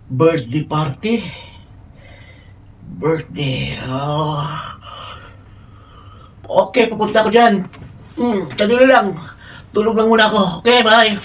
Birthday party. Birthday. Okay, pupunta ako dyan. Kanina lang. Tulog lang muna ako. Okay, bye.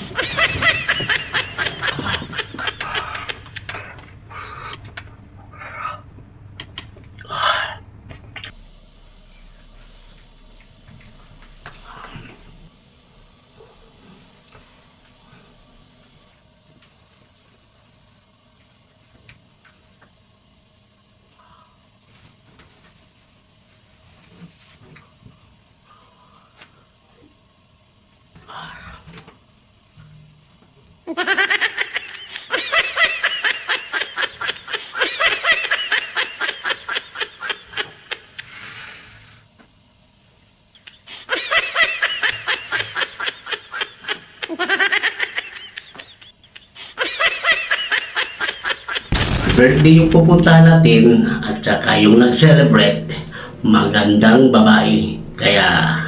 Birthday yung pupuntahan natin at saka yung nag-celebrate, magandang babae. Kaya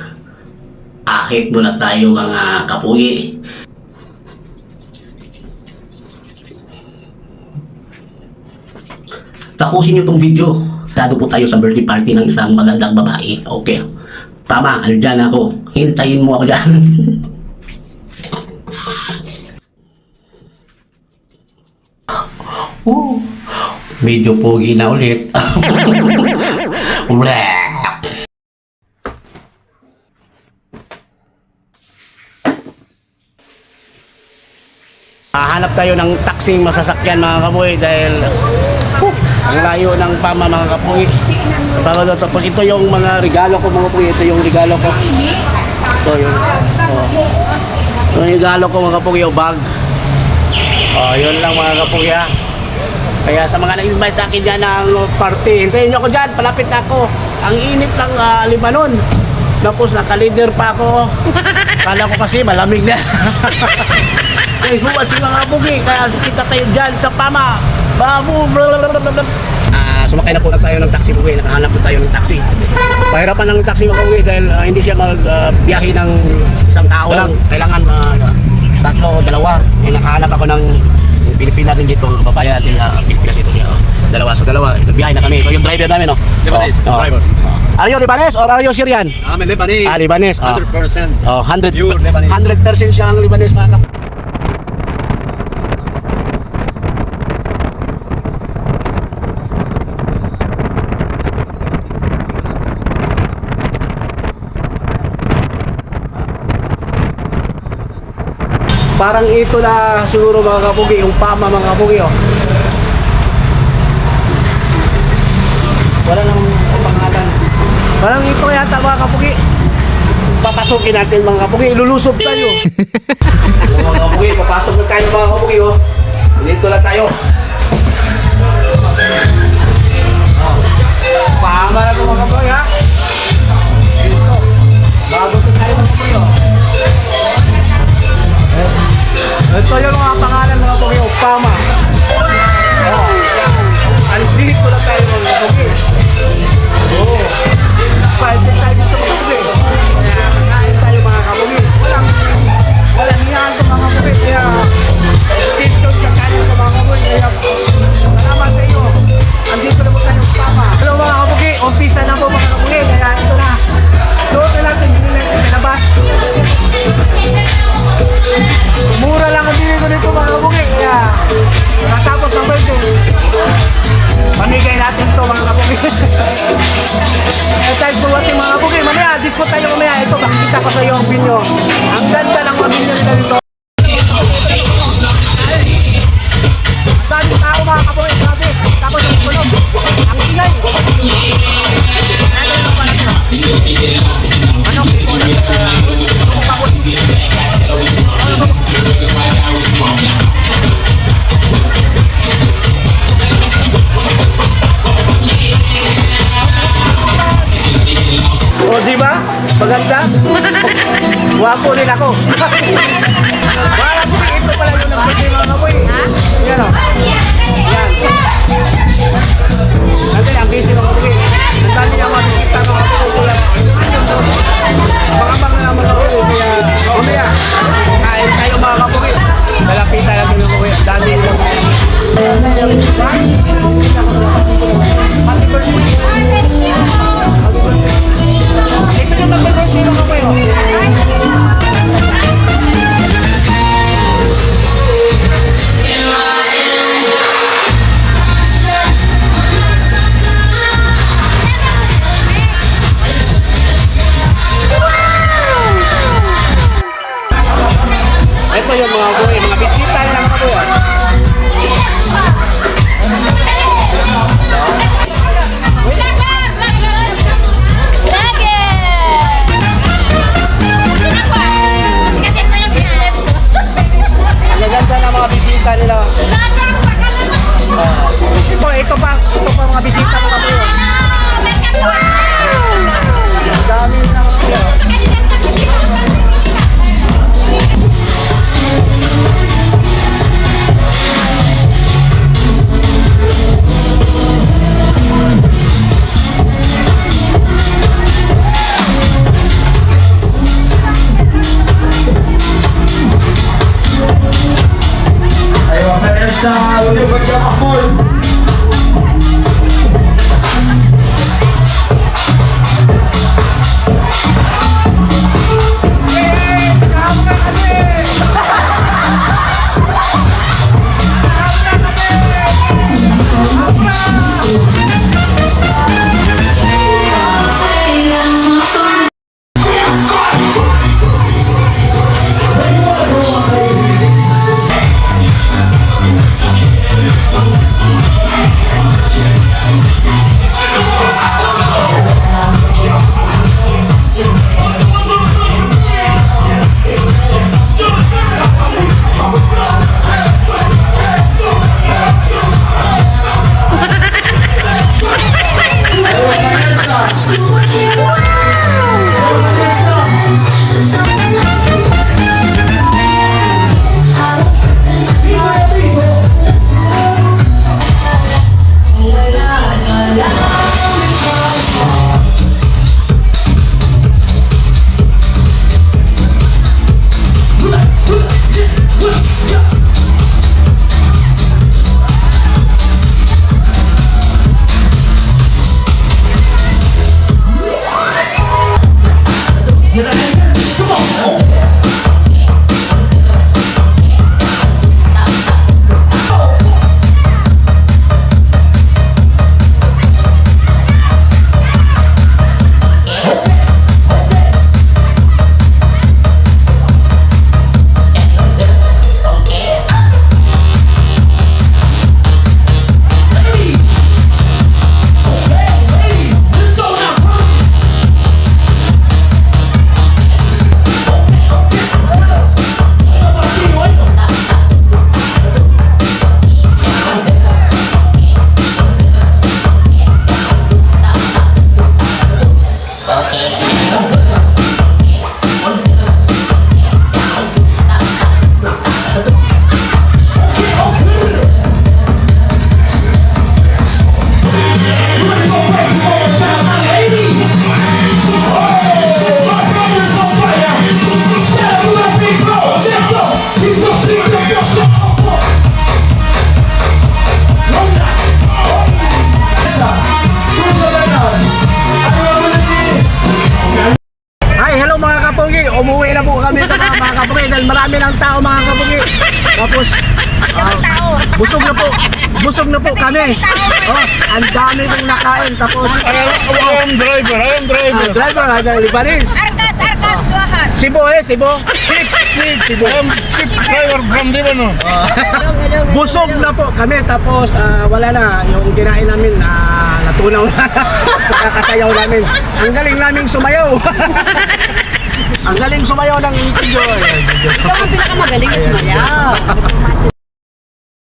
ahit muna tayo mga kapugi. Tapusin nyo tong video. Dado po tayo sa birthday party ng isang magandang babae. Okay. Tama, andyan ako. Hintayin mo ako dyan. Medyo pogi na ulit. Hanap tayo ng taxing masasakyan mga kapoy dahil ang layo ng PAMA mga kapoy. Tapos ito yung mga regalo ko mga kapoy. Ito yung regalo ko. Ito yung ito yung regalo ko mga kapoy, yung bag. Yun lang mga kapoy ha. Kaya sa mga nag-invite sa akin dyan ng party, hintayin nyo ako dyan, palapit na ako. Ang init ng Lebanon. Tapos naka-leader pa ako. Kala ko kasi malamig na. Facebook at si mga bugi, kaya kita tayo dyan sa PAMA. Babu, sumakay na po tayo ng taxi bugi, nakahanap po tayo ng taxi. Pahirapan ng taxi mga bugi dahil hindi siya magbiyahe ng isang tao lang. Kailangan tatlo o dalawa. Nakahanap ako ng Pilipina din dito, papaya natin Pilipinas ito niya. Dalawa, so dalawa. Ito biyahe na kami. Ito yung driver namin, no? Lebanese, driver. Are you Lebanese or are you Syrian? I'm a Lebanese. Lebanese. 100%. 100%. Pure Lebanese. 100% siyang Lebanese mga kap. Parang ito na siguro mga kapugi, yung PAMA mga kapugi, oh. Wala nang pangalan. Parang ito yata mga kapugi. Papasukin natin mga kapugi, ilulusob tayo. Mga kapugi, papasok na tayo mga kapugi, oh. Dito lang tayo. PAMA na ito mga kapugi, ha. Dito. Bago ito tayo mga kapugi, oh. Ito yung mga pangalan mga kapugi, PAMA. Andito lang tayo mga kapugi. Pwede tayo dito mga kapugi. Kaya kain tayo mga kapugi. Walang hiyahan sa mga kapugi. Kaya station siya kanya sa mga kapugi. Kaya salamat sa iyo. Andito na po tayo PAMA. Hello mga kapugi, umpisa na po mga kapugi. Kaya ito na. Doon na natin, hindi natin pinabas. Mura lang ang dito dito mga kapugi. Kaya natapos ang birthday, pamigay natin to mga kapugi. Thanks for watching mga kapugi. Mamaya, disco tayo mamaya. Ito, makikita ko sa iyo ang video. Ang ganda ng mga video nila dito. Ang daming tao mga kapugi. Grabe. Tapos ang kulog. Ang ingay. Ano? O diba? Maganda? Wapo rin ako. Wala po ito pala yung nabigay mga kapoy. Yan o. Yan. Natin ang busy mga kapoy. Ang dami niya mga bisita mga kapoy. Pangabang na naman ako. Kaya mamaya, kain tayo mga kapoy. Malapitan natin mga kapoy. Ang dami nilang kanila. Ito pa mga bisita mga kapuyo. Ang dami na mga kapuyo. Umuwi na po kami ito mga kapugi dahil marami ng tao mga kapugi. Tapos busog na po kami. Oh, ang dami kong nakain. Tapos I am driver. driver, Libanis. Arkas, Wahan. Cebu. Cebu. I am ship driver from Lebanon. Busog na po kami. Tapos wala na. Yung kinain namin natunaw na. Kakasayaw namin. Ang galing naming sumayaw. Ang galing sumayaw ng video. Ikaw ang pinakamagaling na sumayaw.